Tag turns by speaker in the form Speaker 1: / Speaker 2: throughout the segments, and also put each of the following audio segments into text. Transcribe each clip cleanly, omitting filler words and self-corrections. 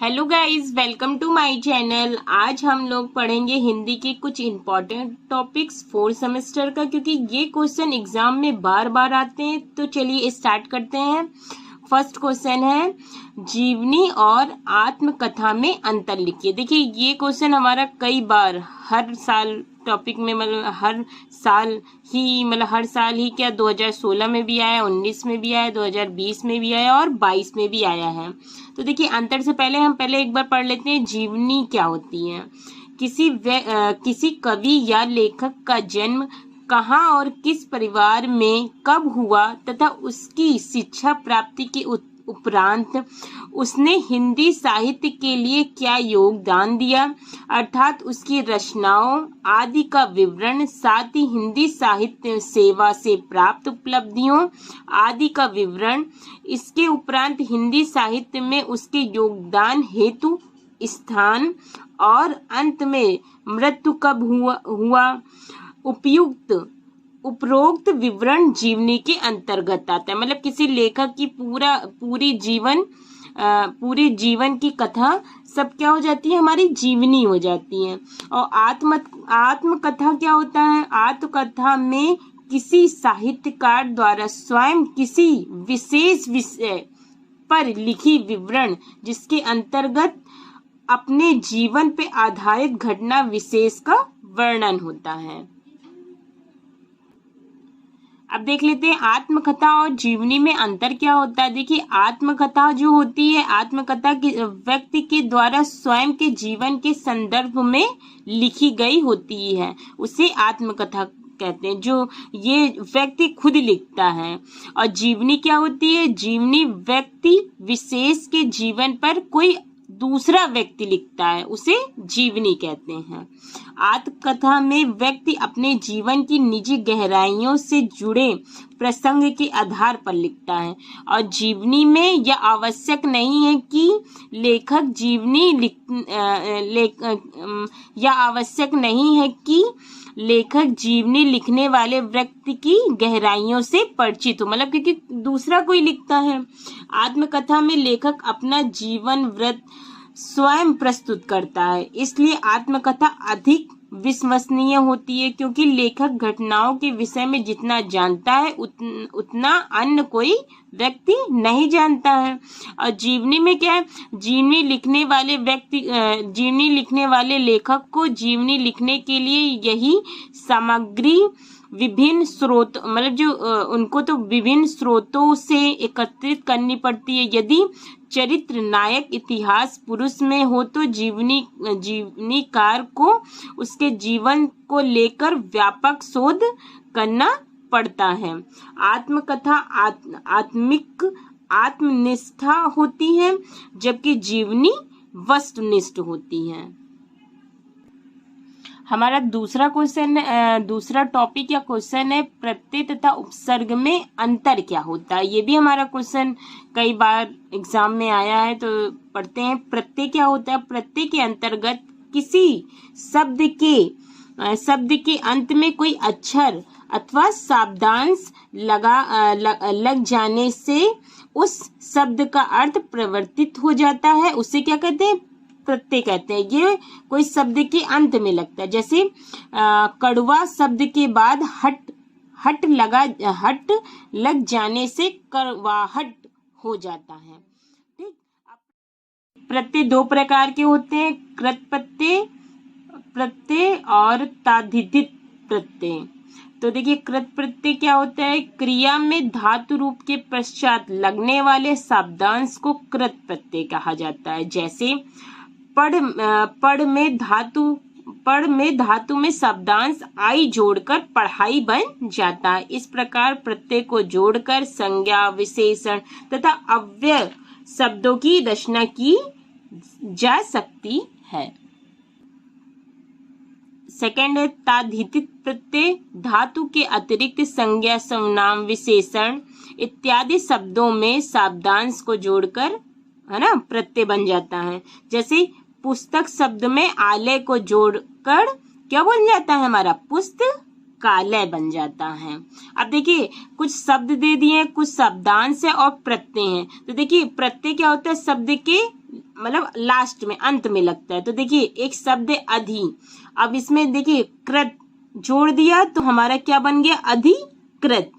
Speaker 1: Hello guys, welcome to my channel. आज हम लोग पढ़ेंगे हिंदी के कुछ इम्पोर्टेंट टॉपिक्स 4th सेमेस्टर का, क्योंकि ये क्वेश्चन एग्जाम में बार बार आते हैं। तो चलिए स्टार्ट करते हैं। फर्स्ट क्वेश्चन है, जीवनी और आत्मकथा में अंतर लिखिए। देखिए, ये क्वेश्चन हमारा कई बार हर साल टॉपिक में हर साल ही क्या 2016 में भी आया, 19 में भी आया, 2020 में भी आया और 22 में भी आया है। तो देखिए, अंतर से पहले हम एक बार पढ़ लेते हैं जीवनी क्या होती है। किसी कवि या लेखक का जन्म कहाँ और किस परिवार में कब हुआ तथा उसकी शिक्षा प्राप्ति के उपरांत उसने हिंदी साहित्य के लिए क्या योगदान दिया, अर्थात उसकी रचनाओं आदि का विवरण, साथ ही हिंदी साहित्य सेवा से प्राप्त उपलब्धियों आदि का विवरण। इसके उपरांत हिंदी साहित्य में उसके योगदान हेतु स्थान और अंत में मृत्यु कब हुआ उपरोक्त विवरण जीवनी के अंतर्गत आता है। मतलब किसी लेखक की पूरी जीवन की कथा सब क्या हो जाती है, हमारी जीवनी हो जाती है। और आत्मकथा क्या होता है? आत्मकथा में किसी साहित्यकार द्वारा स्वयं किसी विशेष विषय पर लिखी विवरण, जिसके अंतर्गत अपने जीवन पे आधारित घटना विशेष का वर्णन होता है। अब देख लेते हैं आत्मकथा और जीवनी में अंतर क्या होता है। देखिए, आत्मकथा जो होती है, आत्मकथा व्यक्ति के द्वारा स्वयं के जीवन के संदर्भ में लिखी गई होती है, उसे आत्मकथा कहते हैं, जो ये व्यक्ति खुद लिखता है। और जीवनी क्या होती है? जीवनी व्यक्ति विशेष के जीवन पर कोई दूसरा व्यक्ति लिखता है, उसे जीवनी कहते हैं। आत्मकथा में व्यक्ति अपने जीवन की निजी गहराइयों से जुड़े प्रसंग के आधार पर लिखता है। और जीवनी में यह आवश्यक नहीं है कि लेखक जीवनी लिखने वाले व्यक्ति की गहराइयों से परिचित हो, मतलब क्योंकि दूसरा कोई लिखता है। आत्मकथा में लेखक अपना जीवन वृत्त स्वयं प्रस्तुत करता है, इसलिए आत्मकथा अधिक विश्वसनीय होती है, क्योंकि लेखक घटनाओं के विषय में जितना जानता है उतना अन्य कोई व्यक्ति नहीं जानता है। और जीवनी में क्या है? जीवनी लिखने वाले लेखक को जीवनी लिखने के लिए यही सामग्री विभिन्न स्रोत, मतलब जो उनको तो विभिन्न स्रोतों से एकत्रित करनी पड़ती है। यदि चरित्र नायक इतिहास पुरुष में हो तो जीवनीकार को उसके जीवन को लेकर व्यापक शोध करना पड़ता है। आत्मकथा आत्मनिष्ठा होती है, जबकि जीवनी वस्तुनिष्ठ होती है। हमारा दूसरा टॉपिक या क्वेश्चन है, प्रत्यय तथा उपसर्ग में अंतर क्या होता है। ये भी हमारा क्वेश्चन कई बार एग्जाम में आया है, तो पढ़ते हैं। प्रत्यय क्या होता है? प्रत्यय के अंतर्गत किसी शब्द के अंत में कोई अक्षर अथवा शब्दांश लग जाने से उस शब्द का अर्थ परिवर्तित हो जाता है, उसे क्या कहते हैं? प्रत्यय कहते हैं। ये कोई शब्द के अंत में लगता है, जैसे कड़वा शब्द के बाद हट लग जाने से कड़वाहट हो जाता है। ठीक। प्रत्यय दो प्रकार के होते हैं, कृत प्रत्यय और ताधिदित प्रत्यय। तो देखिए, कृत प्रत्यय क्या होता है? क्रिया में धातु रूप के पश्चात लगने वाले शब्दांश को कृत प्रत्यय कहा जाता है। जैसे पढ़ में धातु में शब्दांश आई जोड़कर पढ़ाई बन जाता है। इस प्रकार प्रत्यय को जोड़कर संज्ञा, विशेषण तथा अव्यय शब्दों की रचना की जा सकती है। सेकंड है ताधिदित प्रत्यय। धातु के अतिरिक्त संज्ञा, सर्वनाम, विशेषण इत्यादि शब्दों में शब्दांश को जोड़कर, है ना, प्रत्यय बन जाता है। जैसे पुस्तक शब्द में आलय को जोड़कर क्या बन जाता है? हमारा पुस्तकालय बन जाता है। अब देखिए, कुछ शब्द दे दिए, कुछ शब्दांश है और प्रत्यय है। तो देखिए, प्रत्यय क्या होता है? शब्द के मतलब लास्ट में, अंत में लगता है। तो देखिए एक शब्द है अधि, अब इसमें देखिए कृत जोड़ दिया तो हमारा क्या बन गया, अधिकृत।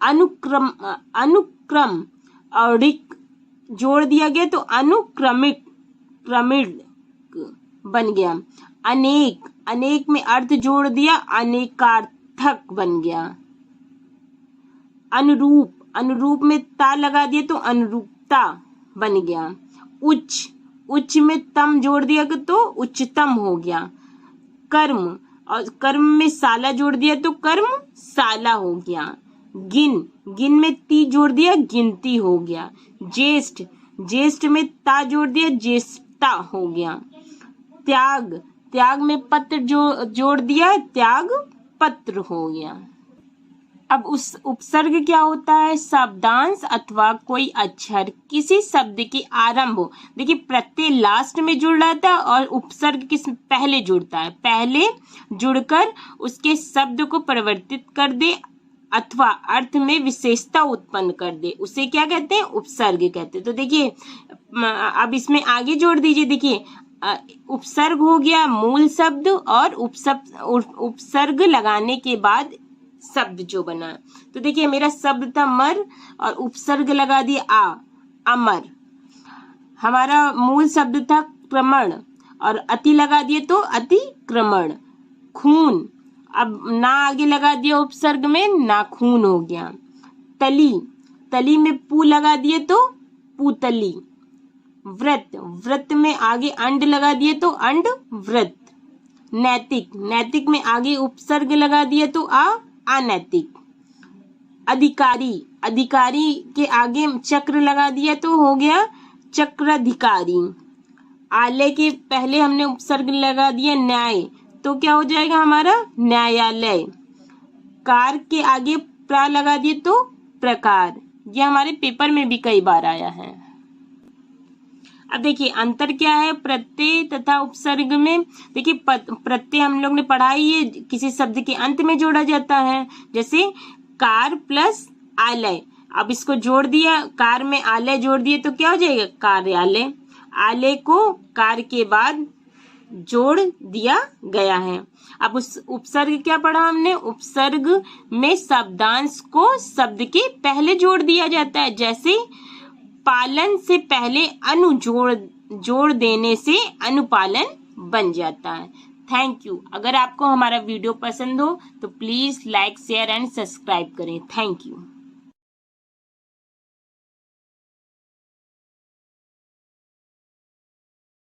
Speaker 1: अनुक्रम, अनुक्रम और ऋक जोड़ दिया गया तो अनुक्रमिक, क्रमिक बन गया। अनेक, अनेक में अर्थ जोड़ दिया, अनेकार्थक बन गया। अनुरूप, अनुरूप में ता लगा दिया तो अनुरूपता बन गया। उच्च, उच्च में तम जोड़ दिया तो उच्चतम हो गया। कर्म, और कर्म में साला जोड़ दिया तो कर्म साला हो गया। गिन, गिन में ती जोड़ दिया गिनती हो गया। ज्येष्ठ, ज्येष्ठ में ता जोड़ दिया ज्येष्ठता हो गया। त्याग, त्याग में पत्र जोड़ दिया त्याग पत्र हो गया। अब उस उपसर्ग क्या होता है, शब्दांश अथवा कोई अक्षर किसी शब्द के आरंभ हो, देखिए प्रत्यय लास्ट में जुड़ जाता है और उपसर्ग किस पहले जुड़ता है, पहले जुड़कर उसके शब्द को परिवर्तित कर दे अथवा अर्थ में विशेषता उत्पन्न कर दे, उसे क्या कहते हैं, उपसर्ग कहते हैं। तो देखिए अब इसमें आगे जोड़ दीजिए, देखिए उपसर्ग हो गया मूल शब्द और उपसर्ग लगाने के बाद शब्द जो बना। तो देखिए मेरा शब्द था मर और उपसर्ग लगा दिया आ, अमर। हमारा मूल शब्द था क्रमण और अति लगा दिए तो अतिक्रमण। खून, अब ना आगे लगा दिया उपसर्ग में, नाखून हो गया। तली, तली में पू लगा दिए तो पूतली। व्रत, व्रत में आगे अंड लगा दिए तो अंड व्रत। नैतिक, नैतिक में आगे उपसर्ग लगा दिए तो अनैतिक। अधिकारी, अधिकारी के आगे चक्र लगा दिया तो हो गया चक्राधिकारी। आलय के पहले हमने उपसर्ग लगा दिया न्याय तो क्या हो जाएगा हमारा, न्यायालय। कार के आगे प्रा लगा दिए तो प्रकार। यह हमारे पेपर में भी कई बार आया है। अब देखिए अंतर क्या है प्रत्यय तथा उपसर्ग में। देखिए प्रत्यय हम लोग ने पढ़ा ही है, किसी शब्द के अंत में जोड़ा जाता है, जैसे कार प्लस आलय। अब इसको जोड़ दिया, कार में आलय जोड़ दिए तो क्या हो जाएगा, कार्यालय। आलय को कार के बाद जोड़ दिया गया है। अब उस उपसर्ग क्या पढ़ा हमने, उपसर्ग में शब्दांश को शब्द के पहले जोड़ दिया जाता है, जैसे पालन से पहले अनु जोड़ देने से अनुपालन बन जाता है। Thank you. अगर आपको हमारा वीडियो पसंद हो तो please like share and subscribe करें। Thank you.